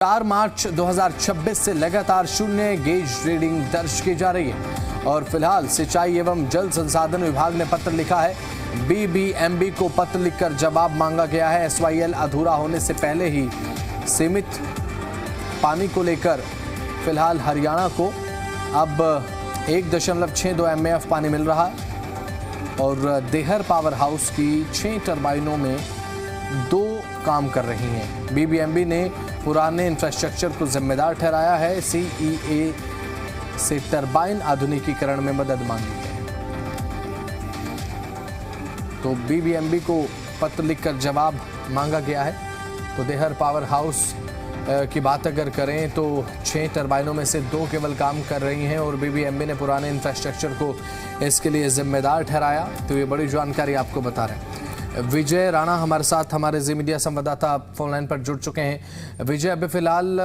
4 मार्च 2026 से लगातार शून्य गेज रीडिंग दर्ज की जा रही है और फिलहाल सिंचाई एवं जल संसाधन विभाग ने पत्र लिखा है। बीबीएमबी को पत्र लिखकर जवाब मांगा गया है। एसवाईएल अधूरा होने से पहले ही सीमित पानी को लेकर फिलहाल हरियाणा को अब 1.62 MAF पानी मिल रहा है और देहर पावर हाउस की 6 टर्बाइनों में 2 काम कर रही हैं। बीबीएमबी ने पुराने इंफ्रास्ट्रक्चर को जिम्मेदार ठहराया है। सीईए से टरबाइन आधुनिकीकरण में मदद मांगी है। तो बीबीएमबी को पत्र लिखकर जवाब मांगा गया है। तो देहर पावर हाउस की बात अगर करें तो 6 टरबाइनों में से 2 केवल काम कर रही हैं और बीबीएमबी ने पुराने इंफ्रास्ट्रक्चर को इसके लिए जिम्मेदार ठहराया। तो ये बड़ी जानकारी आपको बता रहे हैं। विजय राणा हमारे साथ, हमारे जी मीडिया संवाददाता फोन लाइन पर जुड़ चुके हैं। विजय, अभी फिलहाल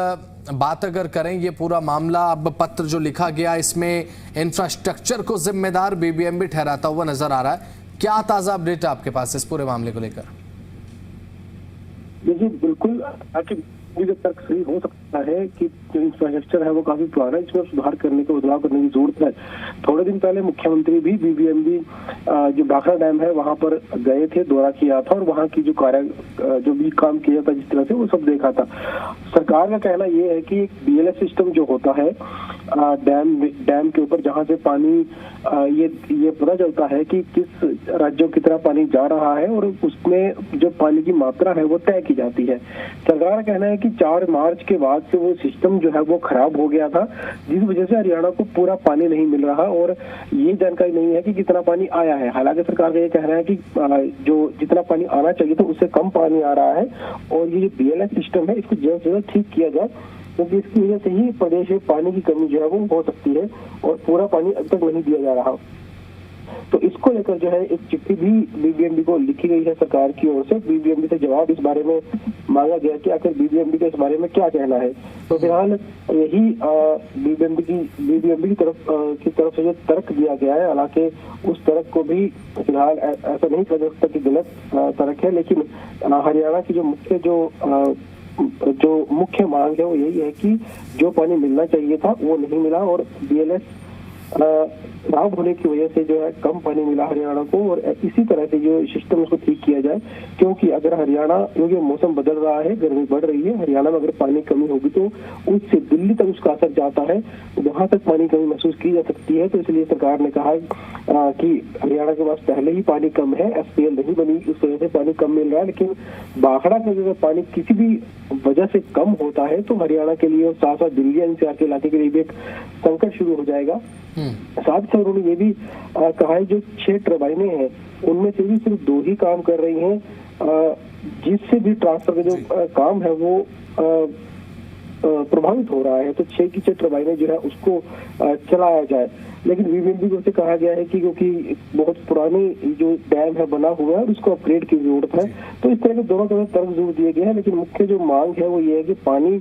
बात अगर करें ये पूरा मामला, अब पत्र जो लिखा गया इसमें इंफ्रास्ट्रक्चर को जिम्मेदार बीबीएमबी ठहराता हुआ नजर आ रहा है। क्या ताजा अपडेट है आपके पास इस पूरे मामले को लेकर? देखिए, बिल्कुल तर्क सही हो सकता है कि जो इंफ्रास्ट्रक्चर है वो काफी पुराना है, इसमें सुधार करने को, बदलाव करने की जरूरत है। थोड़े दिन पहले मुख्यमंत्री भी बीबीएमबी जो भाखड़ा डैम है वहां पर गए थे, दौरा किया था और वहां की जो भी काम किया था जिस तरह से वो सब देखा था। सरकार का कहना ये है कि एक बीएलएस सिस्टम जो होता है डैम के ऊपर, जहां से पानी ये पता चलता है कि किस राज्यों की तरह पानी जा रहा है और उसमें जो पानी की मात्रा है वो तय की जाती है। सरकार का कहना है कि 4 मार्च के बाद से वो सिस्टम जो है वो खराब हो गया था, जिस वजह से हरियाणा को पूरा पानी नहीं मिल रहा और ये जानकारी नहीं है कि कितना पानी आया है। हालांकि सरकार का ये कहना है कि जो जितना पानी आना चाहिए था उससे कम पानी आ रहा है और ये जो बीएलएस सिस्टम है इसको जल्द से जल्द ठीक किया जाए, क्योंकि इसकी वजह से ही प्रदेश में पानी की कमी जो है वो हो सकती है और पूरा पानी अब तक नहीं दिया जा रहा। तो इसको लेकर जो है एक चिट्ठी भी बीबीएमबी को लिखी गई है सरकार की ओर से। बीबीएमबी से जवाब इस बारे में मांगा गया कि आखिर बीबीएमबी का इस बारे में क्या कहना है। तो फिलहाल यही बीबीएमबी की तरफ से जो तर्क दिया गया है, हालांकि उस तर्क को भी फिलहाल ऐसा नहीं कहा जा सकता कि गलत तर्क है, लेकिन हरियाणा की जो मुख्य मांग है वो यही है कि जो पानी मिलना चाहिए था वो नहीं मिला और बीएलएस खराब होने की वजह से जो है कम पानी मिला हरियाणा को और इसी तरह से जो सिस्टम उसको ठीक किया जाए। क्योंकि अगर हरियाणा, क्योंकि मौसम बदल रहा है, गर्मी बढ़ रही है, हरियाणा में अगर पानी कमी होगी तो उससे दिल्ली तक उसका असर जाता है, वहां तक पानी कमी महसूस की जा सकती है। तो इसलिए सरकार ने कहा कि हरियाणा के पास पहले ही पानी कम है, एसपीएल नहीं बनी, उस वजह से पानी कम मिल रहा है, लेकिन भाखड़ा का अगर पानी किसी भी वजह से कम होता है तो हरियाणा के लिए और साथ साथ दिल्ली एनसीआर के इलाके के लिए भी एक संकट शुरू हो जाएगा। साथ ही उन्होंने ये भी कहा है जो 6 टर्बाइनें हैं उनमें से भी सिर्फ 2 ही काम कर रही हैं, जिससे भी ट्रांसफर का जो काम है वो प्रभावित हो रहा है। तो 6 की 6 टर्बाइनें जो है उसको चलाया जाए। लेकिन बीबीएमबी को कहा गया है कि क्योंकि बहुत पुरानी जो डैम है बना हुआ है उसको अपग्रेड की जरूरत है। तो इस तरह के दोनों तरह तर्क जरूर दिए गए हैं, लेकिन मुख्य जो मांग है वो ये है कि पानी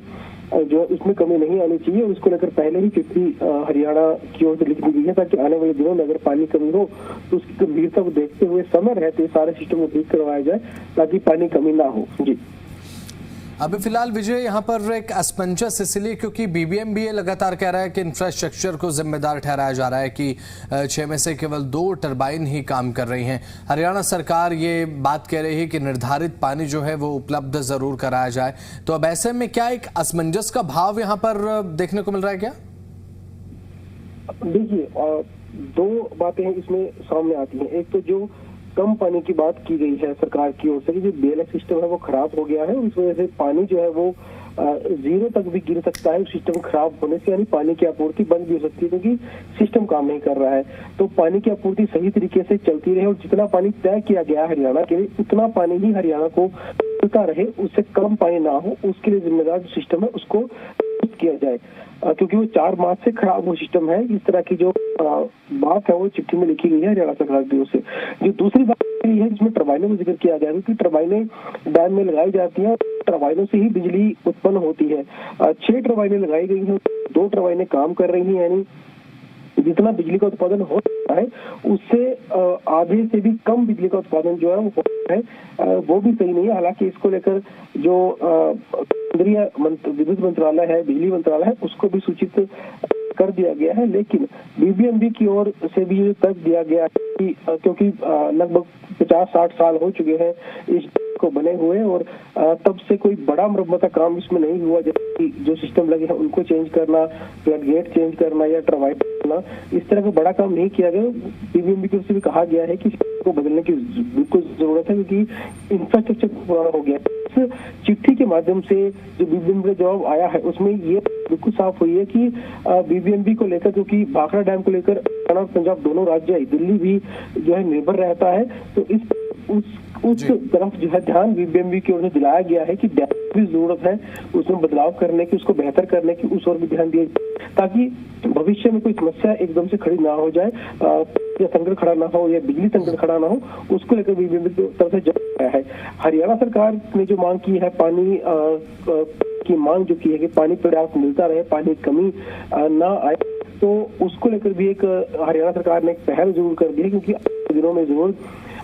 जो उसमें कमी नहीं आनी चाहिए और इसको लेकर पहले ही चिट्ठी हरियाणा की ओर से लिख दी गई है, ताकि आने वाले दिनों में अगर पानी कमी हो तो उसकी गंभीरता को देखते हुए समय रहते सारे सिस्टम को ठीक करवाया जाए ताकि पानी कमी ना हो। जी, अभी फिलहाल विजय यहाँ पर एक असमंजस इसलिए क्योंकि बीबीएमबी लगातार कह रहा है कि इंफ्रास्ट्रक्चर को जिम्मेदार ठहराया जा रहा है कि 6 में से केवल 2 टरबाइन ही काम कर रही हैं। हरियाणा सरकार ये बात कह रही है कि निर्धारित पानी जो है वो उपलब्ध जरूर कराया जाए। तो अब ऐसे में क्या एक असमंजस का भाव यहाँ पर देखने को मिल रहा है क्या? देखिए, 2 बातें इसमें सामने आती हैं। एक तो जो कम पानी की बात की गई है सरकार की ओर से कि जो बीएलएस सिस्टम है वो खराब हो गया है, उस वजह से पानी जो है वो 0 तक भी गिर सकता है सिस्टम खराब होने से, यानी पानी की आपूर्ति बंद भी हो सकती है क्योंकि सिस्टम काम नहीं कर रहा है। तो पानी की आपूर्ति सही तरीके से चलती रहे और जितना पानी तय किया गया हरियाणा के लिए उतना पानी ही हरियाणा को मिलता रहे, उससे कम पानी ना हो, उसके लिए जिम्मेदार जो सिस्टम है उसको किया जाए, क्योंकि वो 4 मार्च से खराब वो सिस्टम है। इस तरह की जो बात है वो चिट्ठी में लिखी गई है हरियाणा सरकार की ओर से। जो दूसरी बात है जिसमें टरबाइनों का जिक्र किया गया है कि टरबाइनें डैम में लगाई जाती हैं, टरबाइनों से ही बिजली उत्पन्न होती है। 6 टरबाइनें लगाई गई हैं, 2 टरबाइनें काम कर रही हैं, यानी जितना बिजली का उत्पादन हो सकता है उससे आधे से भी कम बिजली का उत्पादन जो है वो हो रहा है, वो भी सही नहीं है। हालांकि इसको लेकर जो केंद्रीय विद्युत मंत्रालय है, बिजली मंत्रालय है, उसको भी सूचित कर दिया गया है। लेकिन बीबीएमबी की ओर से भी ये तर्क दिया गया कि क्योंकि लगभग 50-60 साल हो चुके हैं इस को बने हुए और तब से कोई बड़ा मरम्मत का काम इसमें नहीं हुआ, जैसे जो सिस्टम लगे हैं उनको चेंज करना, फ्लड गेट चेंज करना या टर्बाइन करना, इस तरह का बड़ा काम नहीं किया गया। बीबीएमबी की ओर से भी कहा गया है कि इसको बदलने की बिल्कुल जरूरत है क्योंकि इंफ्रास्ट्रक्चर पुराना हो गया। इस चिट्ठी के माध्यम से जो बीबीएमबी का जवाब आया है उसमें ये बिल्कुल साफ हुई है कि बीबीएमबी को लेकर, क्योंकि भाखड़ा डैम को लेकर हरियाणा और पंजाब दोनों राज्य है, दिल्ली भी जो है निर्भर रहता है, तो उस तरफ जो है ध्यान बीबीएमबी की ओर से दिलाया गया है कि डैम की जरूरत है, उसमें बदलाव करने की, उसको बेहतर करने की, उस ओर भी ध्यान दिया जाए ताकि भविष्य में कोई समस्या एकदम से खड़ी ना हो जाए, या संकट खड़ा ना हो या बिजली संकट खड़ा ना हो, उसको लेकर बीबीएमबी की तरफ से जवाब आया है। हरियाणा सरकार ने जो मांग की है, पानी की मांग जो की है कि पानी पर्याप्त मिलता रहे, पानी कमी ना आए, तो उसको लेकर भी एक हरियाणा सरकार ने एक पहल जरूर कर दी है क्योंकि दिनों में जरूर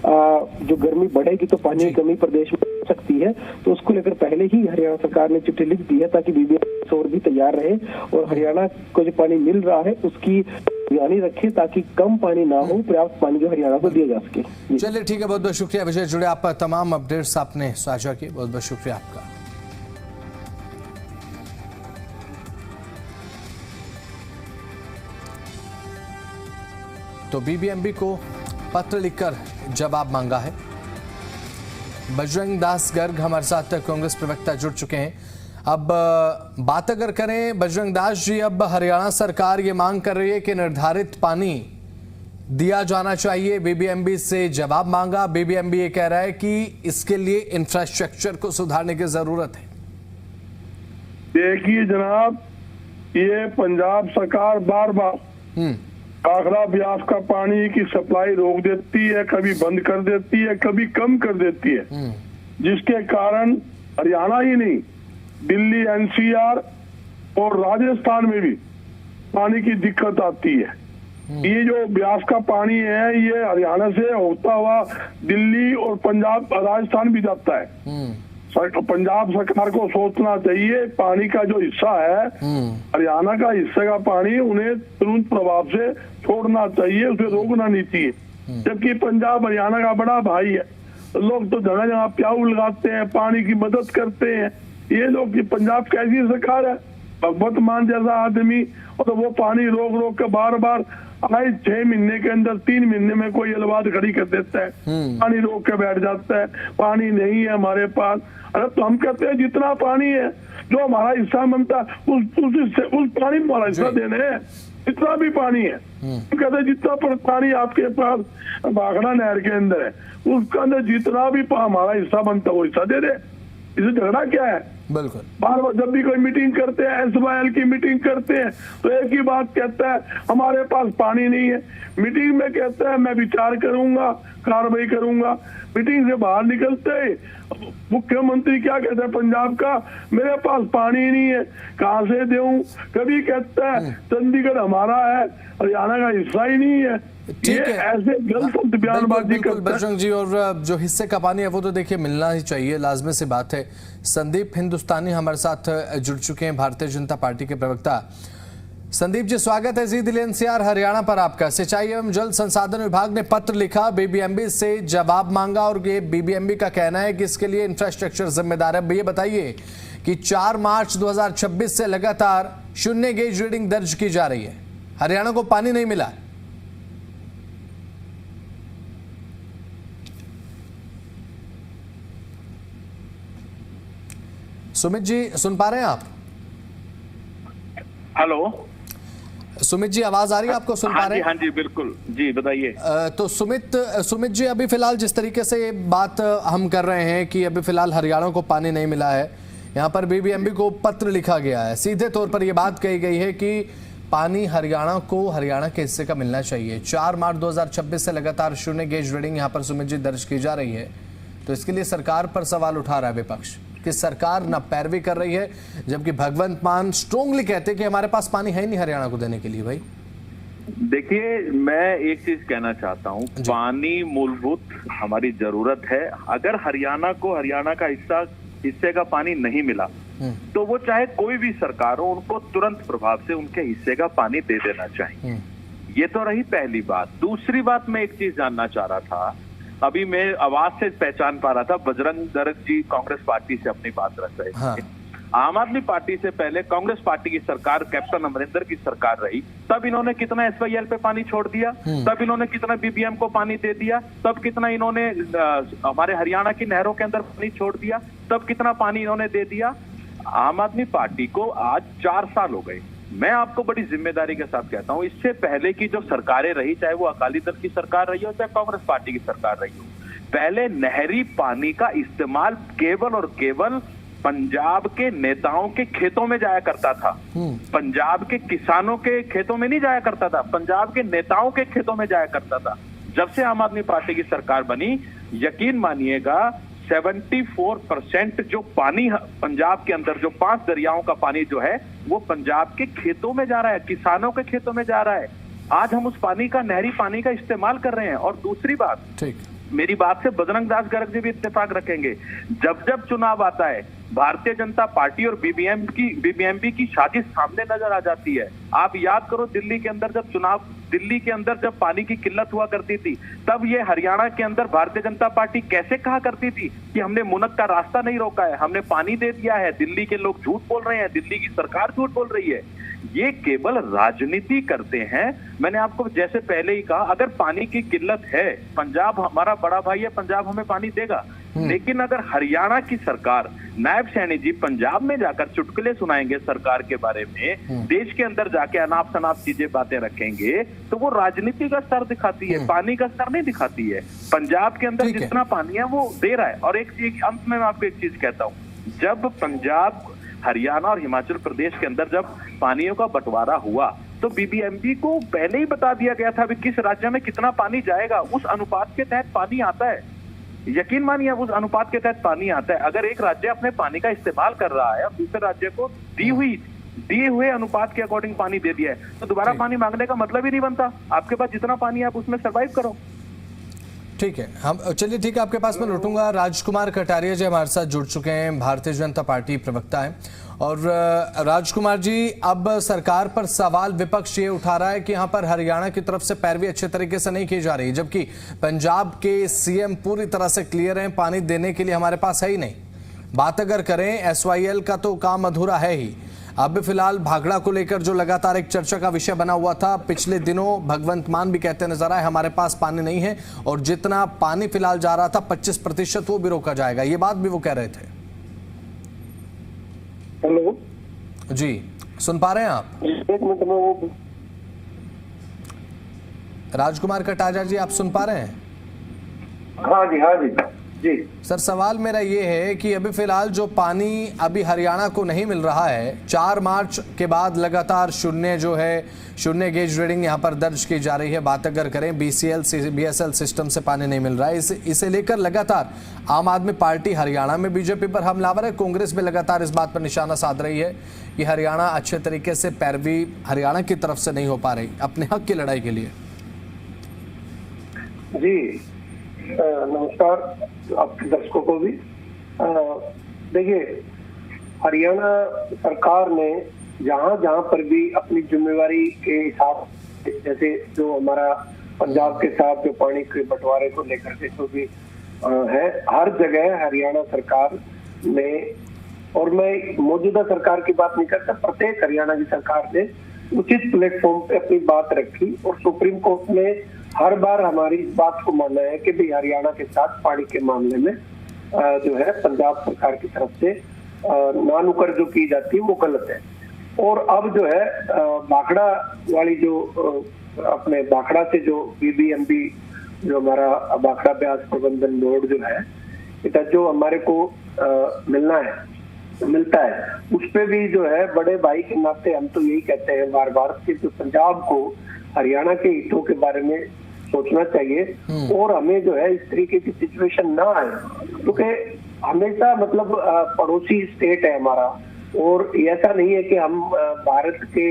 जो गर्मी बढ़ेगी तो पानी की कमी प्रदेश में हो सकती है, तो उसको लेकर पहले ही हरियाणा सरकार ने चिट्ठी लिख दी है ताकि बीबीएमबी और भी तैयार रहे और हरियाणा को जो पानी मिल रहा है उसकी निगरानी रखे ताकि कम पानी ना हो, पर्याप्त पानी जो हरियाणा को दिया जा सके। चलिए ठीक है, बहुत बहुत शुक्रिया विजय, जुड़े आप तमाम अपडेट्स आपने साझा किए, बहुत बहुत शुक्रिया आपका। तो बीबीएमबी को पत्र लिखकर जवाब मांगा है। बजरंग दास गर्ग हमारे साथ कांग्रेस प्रवक्ता जुड़ चुके हैं। अब बात अगर करें बजरंग दास जी, अब हरियाणा सरकार ये मांग कर रही है कि निर्धारित पानी दिया जाना चाहिए, बीबीएमबी से जवाब मांगा। बीबीएमबी ये कह रहा है कि इसके लिए इंफ्रास्ट्रक्चर को सुधारने की जरूरत है। देखिए जनाब, ये पंजाब सरकार बार बार भाखड़ा ब्यास का पानी की सप्लाई रोक देती है, कभी बंद कर देती है, कभी कम कर देती है, जिसके कारण हरियाणा ही नहीं, दिल्ली, एनसीआर और राजस्थान में भी पानी की दिक्कत आती है। ये जो ब्यास का पानी है ये हरियाणा से होता हुआ दिल्ली और पंजाब, राजस्थान भी जाता है। पंजाब सरकार को सोचना चाहिए, पानी का जो हिस्सा है हरियाणा का हिस्से का पानी उन्हें तुरंत प्रभाव से छोड़ना चाहिए, उसे रोकना नहीं चाहिए। जबकि पंजाब हरियाणा का बड़ा भाई है, लोग तो जगह जगह प्याऊ लगाते हैं, पानी की मदद करते हैं। ये लोग की पंजाब कैसी सरकार है, भगवत मान जैसा आदमी, और वो पानी रोक रोक के बार बार आए 6 महीने के अंदर 3 महीने में कोई अलवाद खड़ी कर देता है, पानी रोक के बैठ जाता है, पानी नहीं है हमारे पास। अरे तो हम कहते हैं जितना पानी है जो हमारा हिस्सा बनता है उस पानी में हमारा हिस्सा देने हैं, जितना भी पानी है। हम कहते हैं जितना पानी आपके पास भाखड़ा नहर के अंदर है उसके अंदर जितना भी हमारा हिस्सा बनता है वो हिस्सा दे दे, इसे झगड़ा क्या है। बिल्कुल, बार बार जब भी कोई मीटिंग करते हैं, एसवाईएल की मीटिंग करते हैं, तो एक ही बात कहता है हमारे पास पानी नहीं है। मीटिंग में कहता है मैं विचार करूंगा, कार्रवाई करूंगा, मीटिंग से बाहर निकलते ही मुख्यमंत्री क्या कहता है पंजाब का, मेरे पास पानी नहीं है, कहां से दूं। कभी कहता है चंडीगढ़ हमारा है, हरियाणा का हिस्सा ही नहीं है। ठीक है, ऐसे गलत बयानबाजी करता है बजरंग जी। और जो हिस्से का पानी है वो तो देखिए मिलना ही चाहिए, लाजमी सी बात है। संदीप हिंदुस्तानी हमारे साथ जुड़ चुके हैं, भारतीय जनता पार्टी के प्रवक्ता। संदीप जी, स्वागत है जी दिल्ली एनसीआर हरियाणा पर आपका। सिंचाई एवं जल संसाधन विभाग ने पत्र लिखा, बीबीएमबी से जवाब मांगा और ये बीबीएमबी का कहना है कि इसके लिए इंफ्रास्ट्रक्चर जिम्मेदार है। ये बताइए कि 4 मार्च 2026 से लगातार 0 गेज रीडिंग दर्ज की जा रही है, हरियाणा को पानी नहीं मिला। सुमित जी सुन पा रहे हैं आप? हेलो सुमित जी, आवाज आ रही है आपको? सुन पा रहे हैं? हाँ जी बिल्कुल जी, बताइए। तो सुमित जी, अभी फिलहाल जिस तरीके से बात हम कर रहे हैं कि अभी फिलहाल हरियाणा को पानी नहीं मिला है, यहाँ पर बीबीएमबी को पत्र लिखा गया है, सीधे तौर पर यह बात कही गई है कि पानी हरियाणा को हरियाणा के हिस्से का मिलना चाहिए। 4 मार्च 2026 से लगातार 0 गेज रीडिंग यहाँ पर सुमित जी दर्ज की जा रही है, तो इसके लिए सरकार पर सवाल उठा रहा है विपक्ष कि सरकार न पैरवी कर रही है, जबकि भगवंत मान स्ट्रोंगली कहते हैं कि हमारे पास पानी है ही नहीं हरियाणा को देने के लिए। भाई देखिए, मैं एक चीज कहना चाहता हूँ, पानी मूलभूत हमारी जरूरत है। अगर हरियाणा को हरियाणा का हिस्से का पानी नहीं मिला तो वो चाहे कोई भी सरकार हो, उनको तुरंत प्रभाव से उनके हिस्से का पानी दे देना चाहिए। ये तो रही पहली बात। दूसरी बात, मैं एक चीज जानना चाह रहा था, अभी मैं आवाज से पहचान पा रहा था बजरंग दर्द जी कांग्रेस पार्टी से अपनी बात रख रहे थे। हाँ। आम आदमी पार्टी से पहले कांग्रेस पार्टी की सरकार, कैप्टन अमरिंदर की सरकार रही, तब इन्होंने कितना एसवाईएल पे पानी छोड़ दिया, तब इन्होंने कितना बीबीएम को पानी दे दिया, तब कितना इन्होंने हमारे हरियाणा की नहरों के अंदर पानी छोड़ दिया, तब कितना पानी इन्होंने दे दिया। आम आदमी पार्टी को आज 4 साल हो गए। मैं आपको बड़ी जिम्मेदारी के साथ कहता हूं, इससे पहले की जो सरकारें रही, चाहे वो अकाली दल की सरकार रही हो चाहे कांग्रेस पार्टी की सरकार रही हो, पहले नहरी पानी का इस्तेमाल केवल और केवल पंजाब के नेताओं के खेतों में जाया करता था। पंजाब के किसानों के खेतों में नहीं जाया करता था, पंजाब के नेताओं के खेतों में जाया करता था। जब से आम आदमी पार्टी की सरकार बनी, यकीन मानिएगा 74% जो पानी पंजाब के अंदर, जो 5 दरियाओं का पानी जो है वो पंजाब के खेतों में जा रहा है, किसानों के खेतों में जा रहा है। आज हम उस पानी का, नहरी पानी का इस्तेमाल कर रहे हैं। और दूसरी बात, मेरी बात से बजरंग दास गर्ग जी भी इत्तेफाक रखेंगे, जब जब चुनाव आता है भारतीय जनता पार्टी और बीबीएमबी की साजिश सामने नजर आ जाती है। आप याद करो, दिल्ली के अंदर जब पानी की किल्लत हुआ करती थी, तब ये हरियाणा के अंदर भारतीय जनता पार्टी कैसे कहा करती थी कि हमने मुनक का रास्ता नहीं रोका है, हमने पानी दे दिया है। दिल्ली के लोग झूठ बोल रहे हैं, दिल्ली की सरकार झूठ बोल रही है। ये केवल राजनीति करते हैं। मैंने आपको जैसे पहले ही कहा, अगर पानी की किल्लत है, पंजाब हमारा बड़ा भाई है, पंजाब हमें पानी देगा। लेकिन अगर हरियाणा की सरकार, नायब सैनी जी पंजाब में जाकर चुटकुले सुनाएंगे सरकार के बारे में, देश के अंदर जाके अनाप शनाप चीजें बातें रखेंगे, तो वो राजनीति का स्तर दिखाती है, पानी का स्तर नहीं दिखाती है। पंजाब के अंदर जितना पानी है वो दे रहा है। और एक अंत में मैं आपको एक चीज कहता हूँ, जब पंजाब, हरियाणा और हिमाचल प्रदेश के अंदर जब पानियों का बंटवारा हुआ, तो बीबीएमबी को पहले ही बता दिया गया था किस राज्य में कितना पानी जाएगा। उस अनुपात के तहत पानी आता है, यकीन मानिए उस अनुपात के तहत पानी आता है। अगर एक राज्य अपने पानी का इस्तेमाल कर रहा है और दूसरे राज्य को दिए हुए अनुपात के अकॉर्डिंग पानी दे दिया है, तो दोबारा पानी मांगने का मतलब ही नहीं बनता। आपके पास जितना पानी है आप उसमें सर्वाइव करो। ठीक है, हम चलिए ठीक है, आपके पास मैं लौटूंगा। राजकुमार कटारिया जी हमारे साथ जुड़ चुके हैं, भारतीय जनता पार्टी प्रवक्ता हैं। और राजकुमार जी, अब सरकार पर सवाल विपक्ष ये उठा रहा है कि यहाँ पर हरियाणा की तरफ से पैरवी अच्छे तरीके से नहीं की जा रही, जबकि पंजाब के सीएम पूरी तरह से क्लियर हैं, पानी देने के लिए हमारे पास है ही नहीं। बात अगर करें एसवाईएल का, तो काम अधूरा है ही। अब फिलहाल भाखड़ा को लेकर जो लगातार एक चर्चा का विषय बना हुआ था, पिछले दिनों भगवंत मान भी कहते नजर आए हमारे पास पानी नहीं है, और जितना पानी फिलहाल जा रहा था 25% वो भी रोका जाएगा, ये बात भी वो कह रहे थे। हेलो जी, सुन पा रहे हैं आप? एक मिनट में वो राजकुमार कटारिया जी, आप सुन पा रहे हैं? हाँ जी जी सर, सवाल मेरा ये है कि अभी फिलहाल जो पानी अभी हरियाणा को नहीं मिल रहा है, 4 मार्च के बाद लगातार शून्य गेज रीडिंग यहाँ पर दर्ज की जा रही है। बात अगर करें BSL सिस्टम से पानी नहीं मिल रहा है, इसे लेकर लगातार आम आदमी पार्टी हरियाणा में बीजेपी पर हमलावर है। कांग्रेस भी लगातार इस बात पर निशाना साध रही है कि हरियाणा अच्छे तरीके से पैरवी हरियाणा की तरफ से नहीं हो पा रही अपने हक की लड़ाई के लिए। जी नमस्कार आपके दर्शकों को भी। देखिए, हरियाणा सरकार ने जहां पर भी अपनी जिम्मेवारी के हिसाब से, जैसे जो हमारा पंजाब के साथ जो पानी के बंटवारे को लेकर के जो भी है, हर जगह हरियाणा सरकार ने, और मैं मौजूदा सरकार की बात नहीं करता, प्रत्येक हरियाणा की सरकार ने उचित प्लेटफॉर्म पे अपनी बात रखी। और सुप्रीम कोर्ट ने हर बार हमारी इस बात को माना है कि भाई हरियाणा के साथ पानी के मामले में जो है पंजाब सरकार की तरफ से नानुकर जो की जाती है वो गलत है। और अब जो है भाखड़ा वाली जो अपने भाखड़ा से जो बीबीएमबी जो हमारा भाखड़ा ब्यास प्रबंधन बोर्ड जो है, जो हमारे को मिलता है, उस पे भी जो है बड़े भाई के नाते हम तो यही कहते हैं बार बार कि जो पंजाब को हरियाणा के हितों के बारे में सोचना चाहिए और हमें जो है इस तरीके की सिचुएशन ना आए, क्योंकि हमेशा मतलब पड़ोसी स्टेट है हमारा, और ऐसा नहीं है कि हम भारत के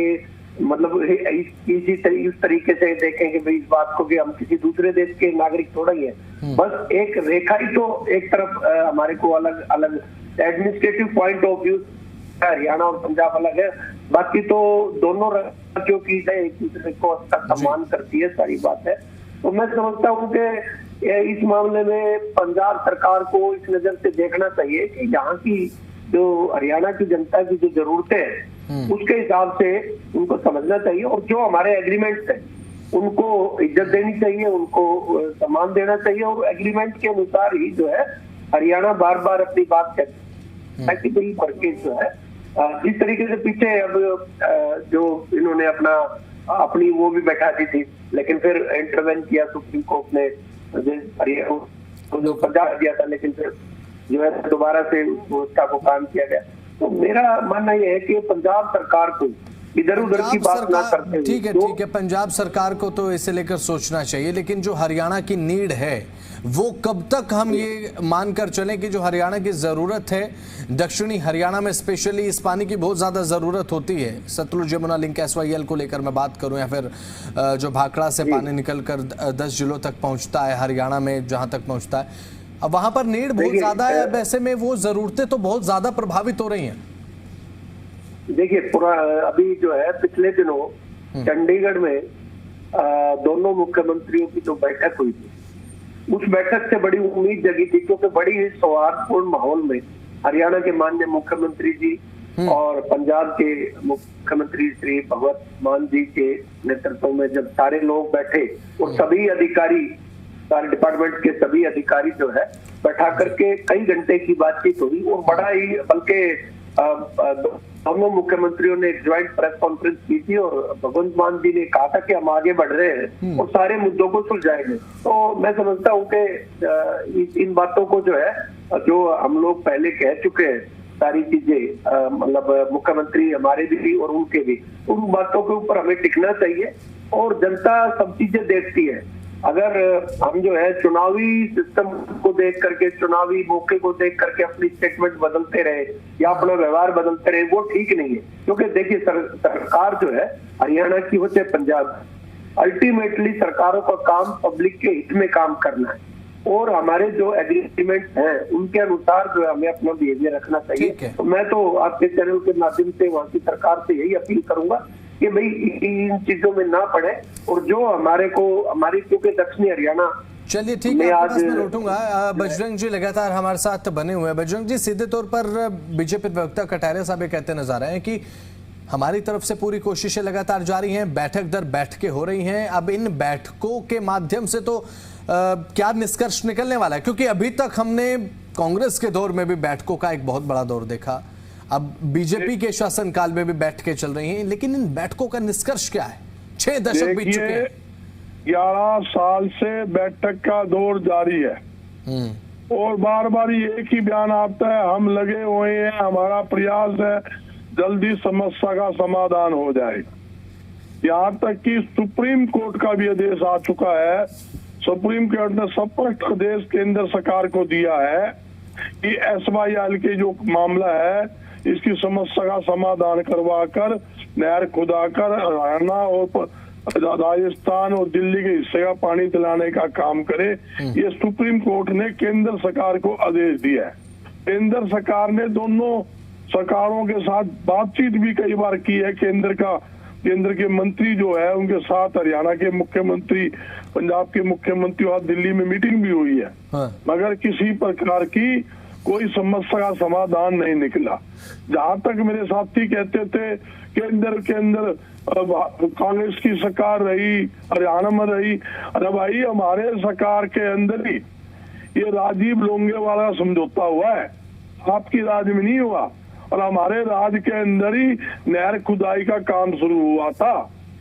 मतलब इस तरीके से देखें कि भाई इस बात को कि हम किसी दूसरे देश के नागरिक थोड़ा ही है, बस एक रेखा ही तो एक तरफ हमारे को अलग अलग administrative point of view Haryana और पंजाब अलग है, बाकी तो दोनों राज्यों की एक दूसरे को अच्छा सम्मान करती है, सारी बात है। तो मैं समझता हूँ कि इस मामले में पंजाब सरकार को इस नजर से देखना चाहिए कि यहाँ की जो हरियाणा की जनता की जो जरूरतें हैं उसके हिसाब से उनको समझना चाहिए, और जो हमारे एग्रीमेंट्स हैं उनको इज्जत देनी चाहिए, उनको सम्मान देना चाहिए, और एग्रीमेंट के अनुसार ही जो है हरियाणा बार बार अपनी बात कहती है कि भाई परचेज जो है जिस तरीके से पीछे अब जो इन्होंने अपनी वो भी बैठा दी थी, लेकिन फिर इंटरवेंट किया सुप्रीम कोर्ट ने जो पंजाब दिया था, लेकिन फिर जो है दोबारा से उस व्यवस्था को काम किया गया। तो मेरा मानना यह है कि पंजाब सरकार को इधर उधर की बात ना करते हुए, ठीक है, पंजाब सरकार को तो इसे लेकर सोचना चाहिए, लेकिन जो हरियाणा की नीड है वो कब तक हम ये मानकर चलें कि जो हरियाणा की जरूरत है, दक्षिणी हरियाणा में स्पेशली इस पानी की बहुत ज्यादा जरूरत होती है। सतलुज यमुना लिंक SYL को लेकर मैं बात करूं, या फिर जो भाखड़ा से पानी निकलकर 10 जिलों तक पहुंचता है हरियाणा में, जहां तक पहुंचता है, अब वहां पर नीड बहुत ज्यादा है। अब ऐसे में वो जरूरतें तो बहुत ज्यादा प्रभावित हो रही हैं। देखिए पूरा अभी जो है पिछले दिनों चंडीगढ़ में दोनों मुख्यमंत्रियों की जो बैठक हुई थी, उस बैठक से बड़ी उम्मीद जगी थी, क्योंकि बड़ी ही सौहार्दपूर्ण माहौल में हरियाणा के माननीय मुख्यमंत्री जी और पंजाब के मुख्यमंत्री श्री भगवत मान जी के नेतृत्व में जब सारे लोग बैठे और सभी अधिकारी, सारे डिपार्टमेंट के सभी अधिकारी जो है बैठा करके कई घंटे की बातचीत हुई, और बड़ा ही बल्कि दोनों मुख्यमंत्रियों ने एक ज्वाइंट प्रेस कॉन्फ्रेंस की थी, और भगवंत मान जी ने कहा था कि हम आगे बढ़ रहे हैं और सारे मुद्दों को सुलझाएंगे। तो मैं समझता हूँ कि इन बातों को जो है, जो हम लोग पहले कह चुके हैं सारी चीजें, मतलब मुख्यमंत्री हमारे भी और उनके भी, उन बातों के ऊपर हमें टिकना चाहिए, और जनता सब चीजें देखती है। अगर हम जो है चुनावी सिस्टम को देख करके, चुनावी मौके को देख करके अपनी स्टेटमेंट बदलते रहे या अपना व्यवहार बदलते रहे, वो ठीक नहीं है। क्योंकि देखिए सरकार जो है हरियाणा की हो चाहे पंजाब, अल्टीमेटली सरकारों का काम पब्लिक के हित में काम करना है, और हमारे जो एग्रीमेंट हैं उनके अनुसार जो है हमें अपना बिहेवियर रखना चाहिए। तो मैं तो आपके चैनल के माध्यम से वहाँ की सरकार से यही अपील करूंगा कि भाई इन चीजों में ना पड़े, और जो हमारी क्योंकि दक्षिणी हरियाणा। चलिए ठीक है, आपके पास मैं लौटूंगा। बजरंग जी लगातार हमारे साथ बने हुए हैं। बजरंग जी, सीधे तौर पर बीजेपी प्रवक्ता कटारिया साहब ये कहते नजर आ रहे हैं कि हमारी तरफ से पूरी कोशिशें लगातार जारी हैं, बैठक दर बैठकें हो रही हैं। अब इन बैठकों के माध्यम से तो क्या निष्कर्ष निकलने वाला है? क्योंकि अभी तक हमने कांग्रेस के दौर में भी बैठकों का एक बहुत बड़ा दौर देखा, अब बीजेपी के शासनकाल में भी बैठकें चल रही हैं, लेकिन इन बैठकों का निष्कर्ष क्या है? 6 दशक बीत चुके हैं। 11 साल से बैठक का दौर जारी है, और बार बार एक ही बयान आता है, हम लगे हुए हैं, हमारा प्रयास है जल्दी समस्या का समाधान हो जाएगा। यहाँ तक कि सुप्रीम कोर्ट का भी आदेश आ चुका है। सुप्रीम कोर्ट ने स्पष्ट आदेश केंद्र सरकार को दिया है कि SYL के जो मामला है इसकी समस्या का समाधान करवा कर नहर खुदाकर हरियाणा और राजस्थान और दिल्ली के हिस्से का पानी दिलाने का काम करे। ये सुप्रीम कोर्ट ने केंद्र सरकार को आदेश दिया है। केंद्र सरकार ने दोनों सरकारों के साथ बातचीत भी कई बार की है। केंद्र के मंत्री जो है उनके साथ हरियाणा के मुख्यमंत्री, पंजाब के मुख्यमंत्री और दिल्ली में मीटिंग भी हुई है, मगर किसी प्रकार की कोई समस्या का समाधान नहीं निकला। जहां तक मेरे साथी कहते थे केंद्र के अंदर कांग्रेस की सरकार रही, हरियाणा में रही, अरे भाई हमारे सरकार के अंदर ही ये राजीव लोंगे वाला समझौता हुआ है, आपकी राज में नहीं हुआ, और हमारे राज के अंदर ही नहर खुदाई का काम शुरू हुआ था।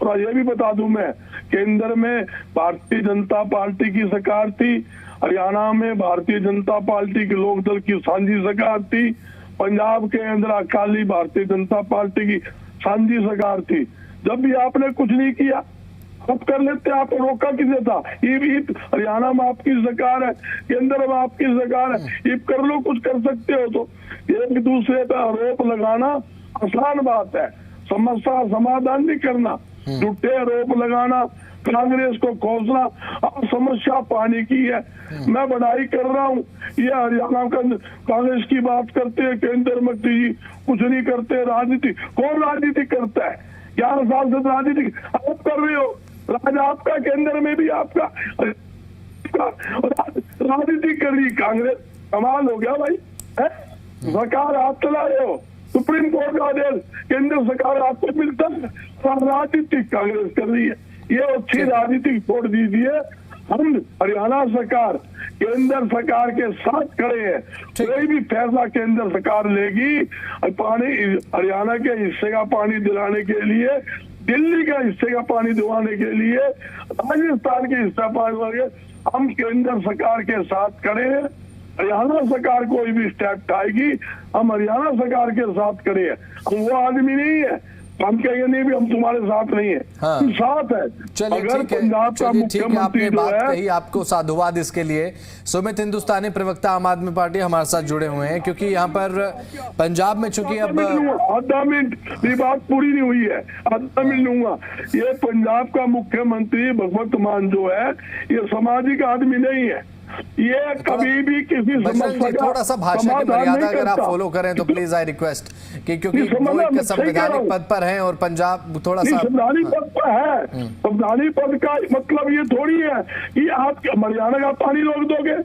और ये भी बता दूं मैं, केंद्र में भारतीय जनता पार्टी की सरकार थी, हरियाणा में भारतीय जनता पार्टी के लोकदल की साझी सरकार थी, पंजाब के अंदर अकाली भारतीय जनता पार्टी की साझी सरकार थी। जब भी आपने कुछ नहीं किया, अब कर लेते, आपको रोका किसने था? हरियाणा में आपकी सरकार है, केंद्र में आपकी सरकार है, ये कर लो, कुछ कर सकते हो। तो एक दूसरे पर आरोप लगाना आसान बात है। समस्या समाधान नहीं करना, झूठे आरोप लगाना, कांग्रेस को कोसना। अब समस्या पानी की है, मैं बड़ाई कर रहा हूँ, ये हरियाणा का कांग्रेस की बात करते हैं केंद्र मंत्री जी, कुछ नहीं करते। राजनीति, कौन राजनीति करता है? 11 साल से राजनीति आप कर रहे हो, राज आपका, केंद्र में भी आपका, राजनीति कर रही कांग्रेस। कमाल हो गया भाई, है? सरकार आप चला रहे हो, सुप्रीम कोर्ट का आदेश केंद्र सरकार आपको मिलता है, राजनीति कांग्रेस कर रही है। ये अच्छी राजनीति छोड़ दीजिए। हम हरियाणा सरकार केंद्र सरकार के साथ खड़े हैं, कोई भी फैसला केंद्र सरकार लेगी, पानी हरियाणा के हिस्से का पानी दिलाने के लिए, दिल्ली का हिस्से का पानी दिलाने के लिए, राजस्थान के हिस्सा पानी, हम केंद्र सरकार के साथ खड़े हैं। हरियाणा सरकार कोई भी स्टेप उठाएगी, हम हरियाणा सरकार के साथ खड़े हैं। हम वो आदमी नहीं है हम कहेंगे नहीं भी हम तुम्हारे साथ नहीं है, हाँ। हम साथ है। चलिए ठीक है, चलिए ठीक है, आपने बात कही, आपको साधुवाद इसके लिए। सुमित हिंदुस्तानी, प्रवक्ता आम आदमी पार्टी, हमारे साथ जुड़े हुए हैं, क्योंकि यहाँ पर पंजाब में चूंकि अब आधा मिनट, ये बात पूरी नहीं हुई है, आधा मिनट लूंगा। ये पंजाब का मुख्यमंत्री भगवंत मान जो है, ये सामाजिक आदमी नहीं है, ये कभी भी किसी समस्या का थोड़ा सा भाषा की मर्यादा अगर आप फॉलो करें तो प्लीज आई रिक्वेस्ट कि क्योंकि वो एक संवैधानिक पद पर हैं और पंजाब थोड़ा सा संवैधानिक पद पर है। संवैधानिक पद का मतलब ये थोड़ी है कि आप हरियाणा का पानी रोक दोगे।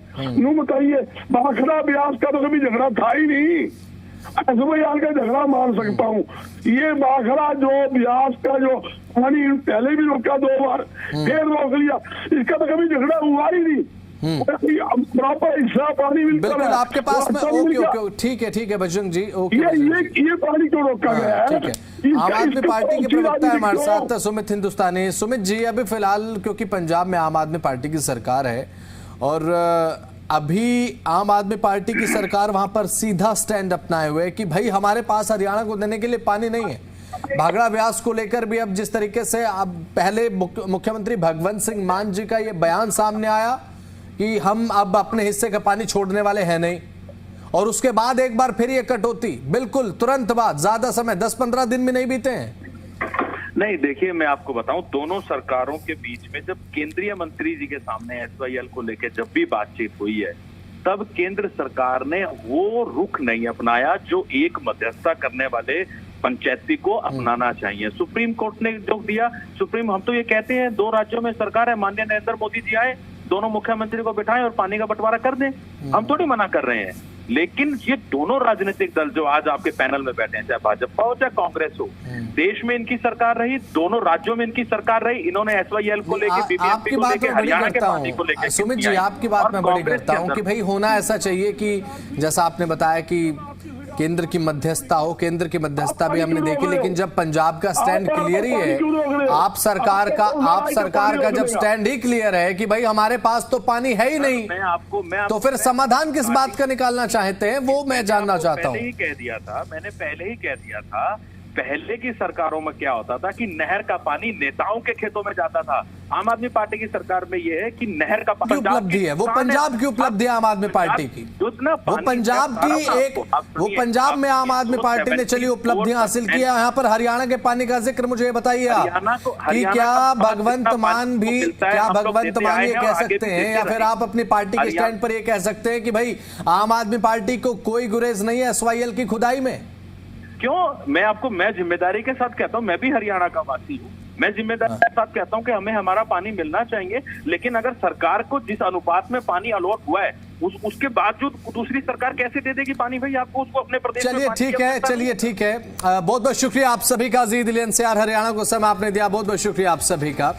यूं बताइए, भाखड़ा ब्यास का तो कभी झगड़ा था ही नहीं, ऐसे का झगड़ा मान सकता हूँ। ये भाखड़ा जो ब्यास का जो पानी पहले भी रोका 2 बार, फिर रोक लिया, इसका तो कभी झगड़ा हुआ ही नहीं। प्रॉपर हिस्सा पानी मिलता है। बिल्कुल आपके पास में, ओके ठीक है बजरंग जी, ओके। ये पानी क्यों रोका गया है? ठीक है, आम आदमी पार्टी के प्रवक्ता है हमारे साथ सुमित हिंदुस्तानी। सुमित जी, अभी फिलहाल क्योंकि पंजाब में आम आदमी पार्टी की सरकार है और अभी आम आदमी पार्टी की सरकार वहां पर सीधा स्टैंड अपनाए हुए कि भाई हमारे पास हरियाणा को देने के लिए पानी नहीं है। भाखड़ा ब्यास को लेकर भी अब जिस तरीके से अब पहले मुख्यमंत्री भगवंत सिंह मान जी का ये बयान सामने आया कि हम अब अपने हिस्से का पानी छोड़ने वाले हैं नहीं, और उसके बाद एक बार फिर ये कटौती, बिल्कुल तुरंत बाद, ज्यादा समय 10-15 दिन में नहीं बीते हैं। नहीं, देखिए मैं आपको बताऊं, दोनों सरकारों के बीच में जब केंद्रीय मंत्री जी के सामने SYL को लेकर जब भी बातचीत हुई है, तब केंद्र सरकार ने वो रुख नहीं अपनाया जो एक मध्यस्थता करने वाले पंचायती को अपनाना चाहिए। सुप्रीम कोर्ट ने जो दिया, हम तो ये कहते हैं 2 राज्यों में सरकार है, माननीय नरेंद्र मोदी जी आए, दोनों मुख्यमंत्री को बिठाएं और पानी का बंटवारा कर दें, हम थोड़ी मना कर रहे हैं। लेकिन ये दोनों राजनीतिक दल जो आज आपके पैनल में बैठे हैं, चाहे भाजपा हो चाहे कांग्रेस हो, देश में इनकी सरकार रही, दोनों राज्यों में इनकी सरकार रही, इन्होंने SYL को लेकर, बीबीएमपी को लेकर, हरियाणा के पानी को लेकर। सुमित जी, आपकी बात मैं बड़ी करता हूं कि भाई होना ऐसा चाहिए कि जैसा आपने बताया कि केंद्र की मध्यस्थता हो, केंद्र की मध्यस्थता भी हमने देखी, लेकिन जब पंजाब का स्टैंड क्लियर ही है, आप सरकार का जब स्टैंड ही क्लियर है कि भाई हमारे पास तो पानी है ही नहीं, तो फिर समाधान किस बात का निकालना चाहते हैं वो मैं जानना चाहता हूँ। मैंने पहले ही कह दिया था, पहले की सरकारों में क्या होता था कि नहर का पानी नेताओं के खेतों में जाता था। आम आदमी पार्टी की सरकार में ये है कि नहर का पानी उपलब्धि है, वो पंजाब की उपलब्धि है आम आदमी पार्टी की, वो पंजाब की एक, वो पंजाब में आम आदमी पार्टी ने चली उपलब्धियां हासिल की है। यहाँ पर हरियाणा के पानी का जिक्र मुझे बताइए आप कि क्या भगवंत मान ये कह सकते हैं, या फिर आप अपनी पार्टी के स्टैंड पर ये कह सकते हैं कि भाई आम आदमी पार्टी को कोई गुरेज नहीं है SYL की खुदाई में? क्यों? मैं जिम्मेदारी के साथ कहता हूं, मैं भी हरियाणा का वासी हूं, मैं जिम्मेदारी के साथ कहता हूं कि हमें हमारा पानी मिलना चाहिए, लेकिन अगर सरकार को जिस अनुपात में पानी अलॉट हुआ है उसके बावजूद दूसरी सरकार कैसे दे देगी पानी भाई आपको, उसको अपने प्रदेश में? चलिए ठीक है, बहुत बहुत शुक्रिया आप सभी का। जी दिल NCR हरियाणा को समय आपने दिया, बहुत बहुत शुक्रिया आप सभी का।